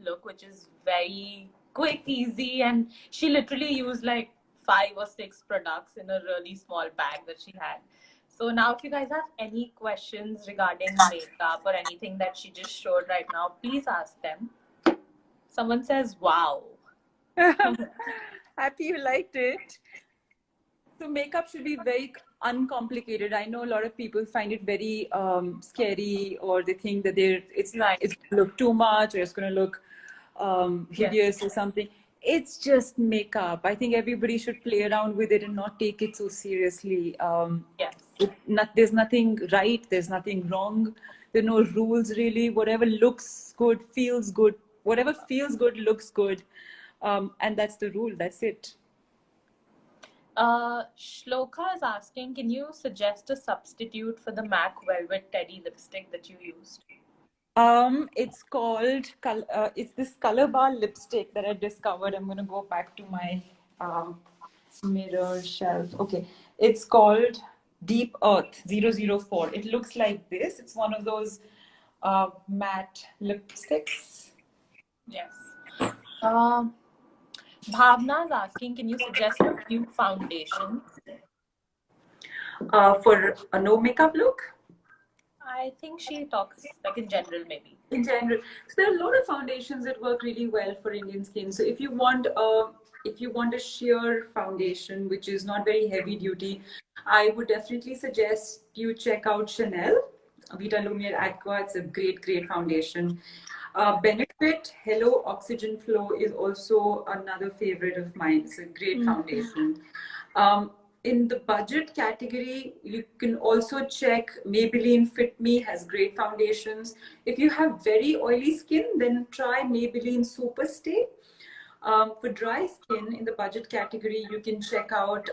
look, which is very quick, easy, and she literally used like 5 or 6 products in a really small bag that she had. So now, if you guys have any questions regarding makeup or anything that she just showed right now, please ask them. Someone says, "Wow." Happy you liked it. So makeup should be very uncomplicated. I know a lot of people find it very scary, or they think that it's Right. it's going to look too much, or it's going to look hideous or something. It's just makeup. I think everybody should play around with it and not take it so seriously. Yes. There's nothing right. There's nothing wrong. There are no rules really. Whatever looks good, feels good. Whatever feels good, looks good. And that's the rule. That's it. Shloka is asking, can you suggest a substitute for the MAC Velvet Teddy lipstick that you used? It's called it's this color bar lipstick that I discovered. I'm gonna go back to my mirror shelf. Okay, it's called Deep Earth 004. It looks like this. It's one of those matte lipsticks. Yes. Bhavna is asking, can you suggest a few foundations? For a no makeup look? I think she talks like in general, maybe. In general, so there are a lot of foundations that work really well for Indian skin. So if you want a sheer foundation which is not very heavy duty, I would definitely suggest you check out Chanel Vita Lumiere Aqua. It's a great foundation. Benefit Hello Oxygen Flow is also another favorite of mine. It's a great foundation. In the budget category, you can also check Maybelline Fit Me has great foundations. If you have very oily skin, then try Maybelline Super Stay. For dry skin in the budget category, you can check out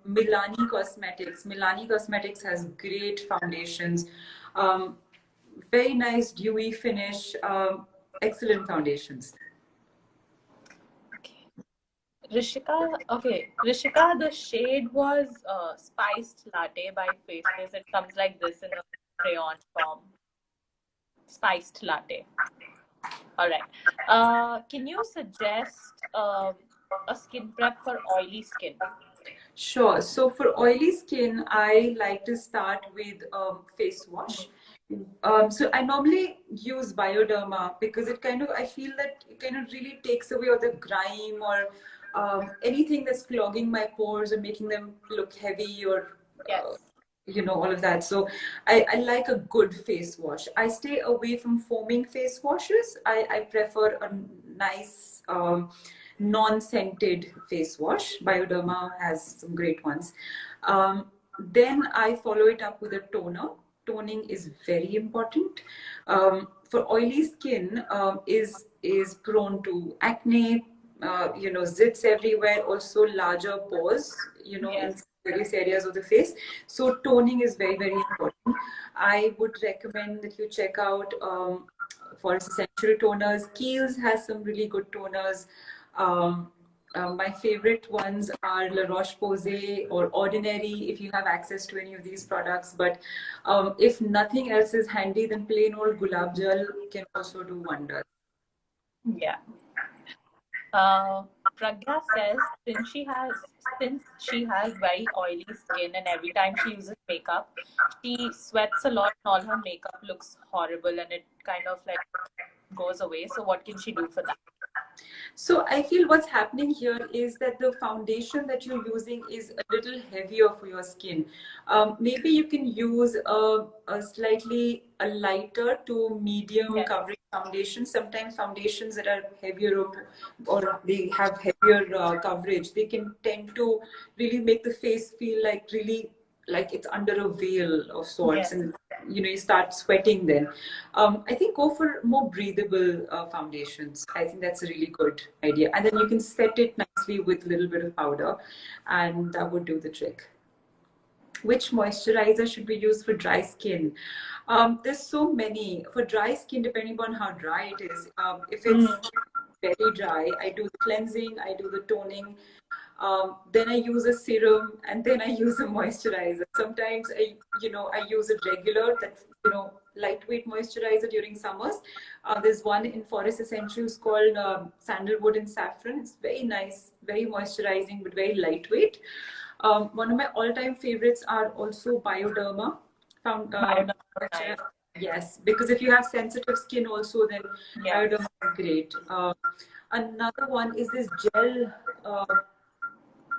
Milani Cosmetics. Milani Cosmetics has great foundations, um, very nice dewy finish, excellent foundations. Rishika, okay. Rishika, the shade was Spiced Latte by Faceless. It comes like this in a crayon form. Spiced Latte. All right. Can you suggest a skin prep for oily skin? Sure. So for oily skin, I like to start with face wash. So I normally use Bioderma because it kind of, I feel that it kind of really takes away all the grime or anything that's clogging my pores or making them look heavy or Yes. all of that. So I like a good face wash. I stay away from foaming face washes. I prefer a nice non-scented face wash. Bioderma has some great ones. Then I follow it up with a toner. Toning is very important. For oily skin, is prone to acne, zits everywhere, also larger pores, in Yes. various areas of the face. So toning is very, very important. I would recommend that you check out Forest Essential toners. Kiehl's has some really good toners. My favorite ones are La Roche-Posay or Ordinary, if you have access to any of these products. But if nothing else is handy, then plain old Gulab Jal can also do wonders. Yeah. Pragya says since she has very oily skin and every time she uses makeup, she sweats a lot and all her makeup looks horrible and it kind of like goes away. So what can she do for that? So I feel what's happening here is that the foundation that you're using is a little heavier for your skin. Maybe you can use a slightly a lighter to medium Yes. coverage foundation. Sometimes foundations that are heavier or they have heavier coverage, they can tend to really make the face feel like really like it's under a veil of sorts, Yes. and you start sweating then. I think go for more breathable foundations. I think that's a really good idea, and then you can set it nicely with a little bit of powder, and that would do the trick. Which moisturizer should we use for dry skin? There's so many for dry skin, depending on how dry it is. If it's very dry, I do the cleansing, I do the toning, then I use a serum, and then I use a moisturizer. Sometimes I use a regular, that lightweight moisturizer during summers. There's one in Forest Essentials called Sandalwood and Saffron. It's very nice, very moisturizing, but very lightweight. One of my all-time favorites are also Bioderma. Bioderma, nice. Yes, because if you have sensitive skin also, then Bioderma is great. Another one is this gel.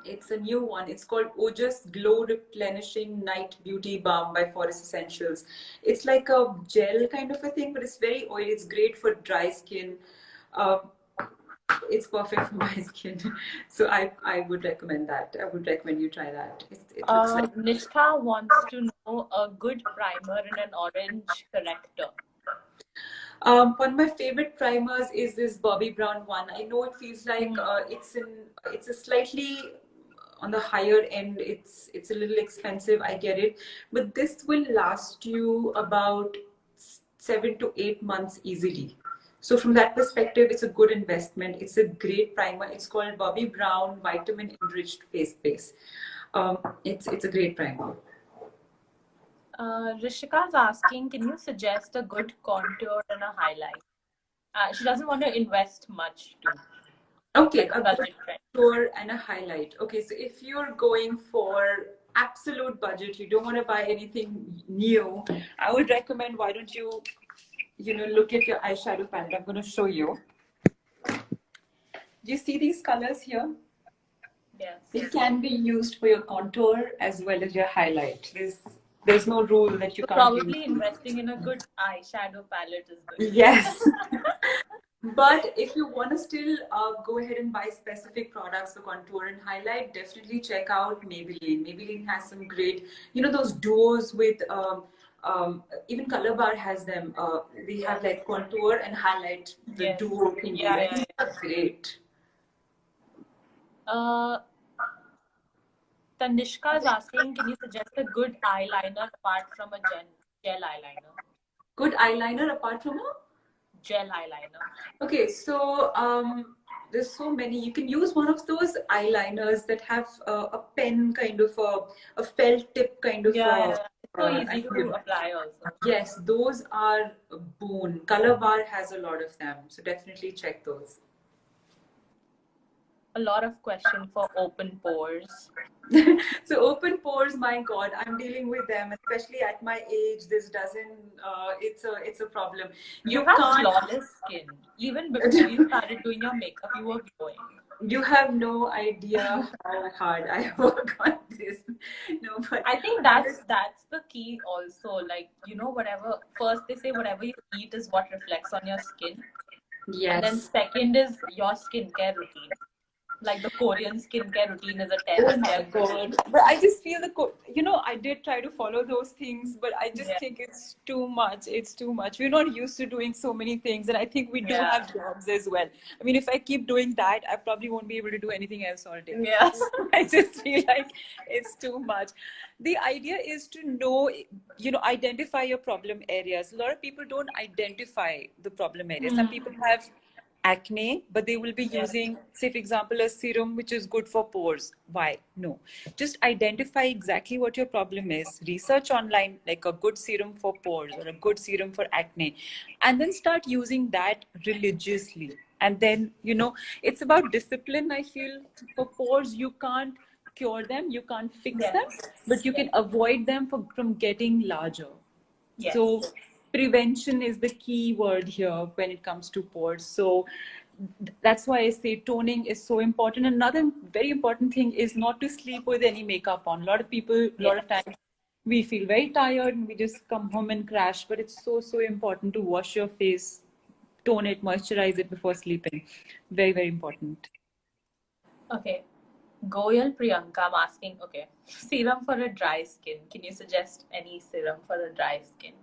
It's a new one. It's called Ojas Glow Replenishing Night Beauty Balm by Forest Essentials. It's like a gel kind of a thing, but it's very oily. It's great for dry skin. It's perfect for my skin. So I would recommend that. I would recommend you try that. It looks like... Nishtha wants to know a good primer in an orange corrector. One of my favorite primers is this Bobbi Brown one. I know it feels like it's a slightly on the higher end. It's a little expensive. I get it, but this will last you about 7 to 8 months easily. So from that perspective, it's a good investment. It's a great primer. It's called Bobbi Brown Vitamin Enriched Face Base. It's a great primer. Rishika's asking, can you suggest a good contour and a highlight? She doesn't want to invest much too. Okay, a good contour and a highlight. Okay, so if you're going for absolute budget, you don't want to buy anything new, I would recommend, why don't you look at your eyeshadow palette. I'm going to show you. Do you see these colors here? Yes. It can be used for your contour as well as your highlight. There's no rule that you so can't probably use. Investing in a good eyeshadow palette is good. Yes. But if you want to still go ahead and buy specific products for contour and highlight, definitely check out Maybelline. Maybelline has some great, those duos with, even Color Bar has them. They have like contour and highlight, the duo thing. I think that's great. Uh, Tanishka is asking, can you suggest a good eyeliner apart from a gel eyeliner? Good eyeliner apart from a Gel eyeliner. okay, so there's so many. You can use one of those eyeliners that have a pen kind of a felt tip kind of Yeah, yeah. It's so easy to nib. apply also. Yes, those are a boon. Color Bar has a lot of them, so definitely check those. A lot of question for open pores. So open pores, my God, I'm dealing with them, especially at my age. This doesn't. It's a problem. You You have can't. flawless skin. Even before you started doing your makeup, you were glowing. You have no idea how hard I work on this. No, but I think that's the key also. Like, whatever first they say whatever you eat is what reflects on your skin. And then yes. second is your skincare routine. Like the Korean skincare routine is a 10 Oh out my of 10 routine. God. But I just feel I did try to follow those things, but I just Yeah. think it's too much. It's too much. We're not used to doing so many things. And I think we do Yeah. have jobs as well. I mean, if I keep doing that, I probably won't be able to do anything else all day. Yeah. I just feel like it's too much. The idea is to know, identify your problem areas. A lot of people don't identify the problem areas. Some people have acne, but they will be using, say, for example, a serum which is good for pores. Why? No. Just identify exactly what your problem is. Research online, like a good serum for pores or a good serum for acne, and then start using that religiously. And then, it's about discipline, I feel. For pores, you can't cure them, you can't fix them, but you can avoid them from getting larger. Yes. So prevention is the key word here when it comes to pores. So that's why I say toning is so important. Another very important thing is not to sleep with any makeup on. A lot of people, a lot of times, we feel very tired and we just come home and crash. But it's so, so important to wash your face, tone it, moisturize it before sleeping. Very, very important. Okay. Goyal Priyanka, I'm asking, okay, serum for a dry skin. Can you suggest any serum for a dry skin?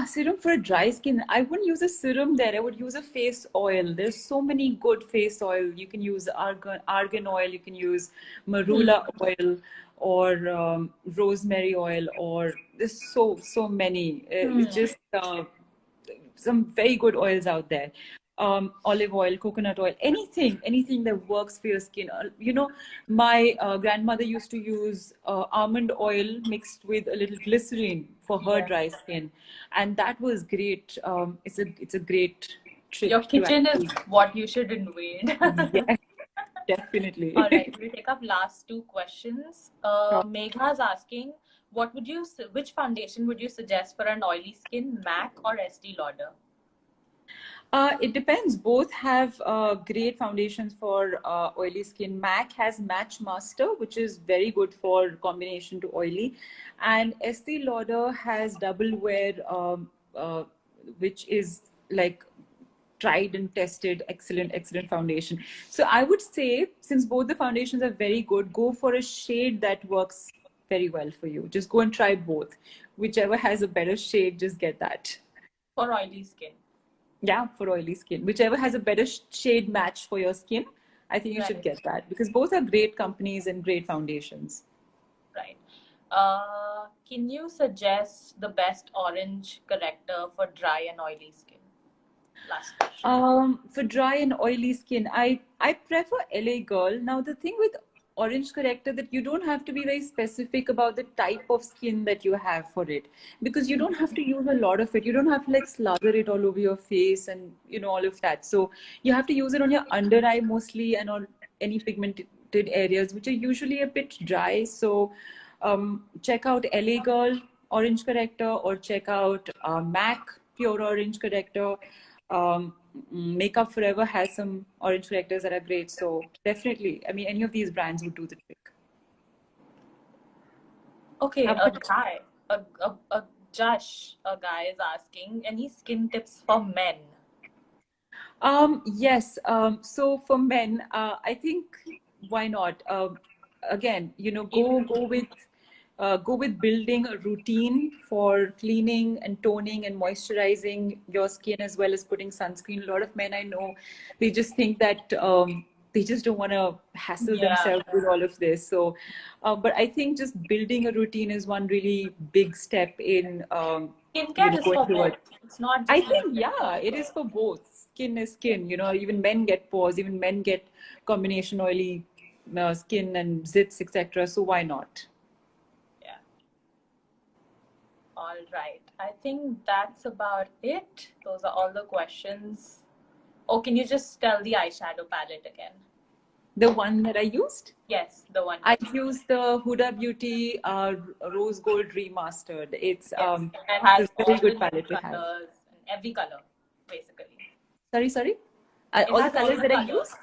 Serum for dry skin. I wouldn't use a serum there. I would use a face oil. There's so many good face oil. You can use argan oil. You can use marula oil or rosemary oil, or there's so many. It's just some very good oils out there. Olive oil, coconut oil, anything that works for your skin. My grandmother used to use almond oil mixed with a little glycerine for her dry skin, and that was great. It's a great trick. Your kitchen is what you should invade. Yes, definitely. All right, we'll take up last two questions. Megha's asking, which foundation would you suggest for an oily skin, MAC or Estee Lauder? It depends. Both have great foundations for oily skin. MAC has Match Master, which is very good for combination to oily. And Estee Lauder has Double Wear, which is like tried and tested, excellent foundation. So I would say, since both the foundations are very good, go for a shade that works very well for you. Just go and try both. Whichever has a better shade, just get that. For oily skin. Yeah, for oily skin. Whichever has a better shade match for your skin, I think you should get that, because both are great companies and great foundations. Right. Can you suggest the best orange corrector for dry and oily skin? Last question. For dry and oily skin, I prefer LA Girl. Now the thing with orange corrector, that you don't have to be very specific about the type of skin that you have for it, because you don't have to use a lot of it. You don't have to like slather it all over your face and all of that. So you have to use it on your under eye mostly, and on any pigmented areas which are usually a bit dry. So check out LA Girl orange corrector, or check out MAC pure orange corrector. Makeup Forever has some orange correctors that are great. So definitely, I mean, any of these brands would do the trick. Okay, Josh, a guy is asking, any skin tips for men? Yes. So for men, I think, why not? Again, go with building a routine for cleaning and toning and moisturizing your skin, as well as putting sunscreen. A lot of men I know, they just think that they just don't want to hassle Yeah. themselves with all of this. So, but I think just building a routine is one really big step in, Skincare is going for both. towards. It's not I just think, limited yeah, it is for both. Skin is skin. Even men get pores, even men get combination oily skin and zits, etc. So why not? Yeah. All right. I think that's about it. Those are all the questions. Oh, can you just tell the eyeshadow palette again? The one that I used? Yes, the one. I used the Huda Beauty Rose Gold Remastered. It's Yes. It it's has a all very the good new palette to have. colors and every color, basically. Sorry. It All the has all colors the that I colors. used.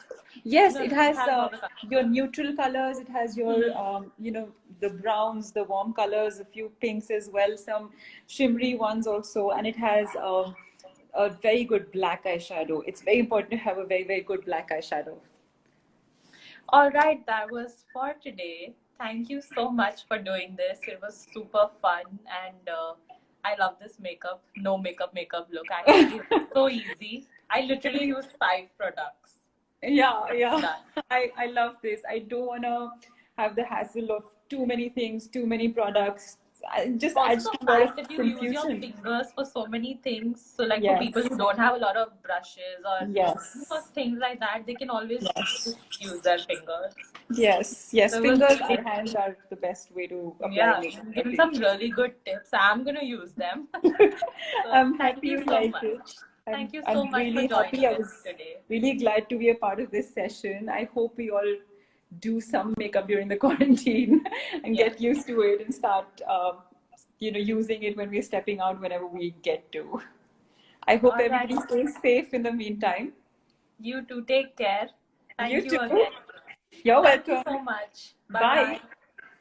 Yes, No, it no, it has has all the colors. your neutral colors. It has your Mhm. the browns, the warm colors, a few pinks as well, some shimmery ones also, and it has a very good black eyeshadow. It's very important to have a very, very good black eyeshadow. All right, that was for today. Thank you so much for doing this. It was super fun, and I love this makeup. No makeup look. Actually, it's so easy. I literally used 5 products. Yeah. Done. I love this. I don't want to have the hassle of too many things, too many products. It just Also, adds the to a lot fact of that you use your confusion. fingers for so many things. So, like for people Yes, who don't have a lot of brushes or yes, things like that, they can always yes, just use their fingers. yes. So it was Fingers really or hands are the best way to apply yeah, makeup, I given think. some really good tips. I'm gonna use them. So I'm thank happy you you so liked much. it. Thank you I'm so much for really happy. joining I in was today. really glad to be a part of this session. I hope we all do some makeup during the quarantine and Yeah. get used to it and start, using it when we're stepping out whenever we get to. I hope All right. everybody stays safe in the meantime. You too. Take care. Thank You you too. again. You're Thank you welcome. so much. Bye Bye. bye.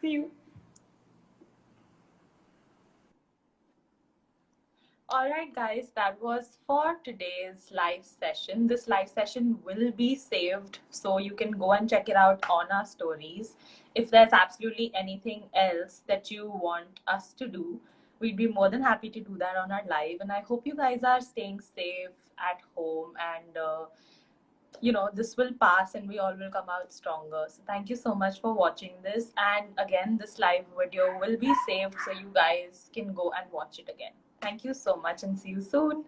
See you. Alright, guys, that was for today's live session. This live session will be saved so you can go and check it out on our stories. If there's absolutely anything else that you want us to do, we'd be more than happy to do that on our live. And I hope you guys are staying safe at home and this will pass and we all will come out stronger. So thank you so much for watching this, and again, this live video will be saved so you guys can go and watch it again. Thank you so much and see you soon.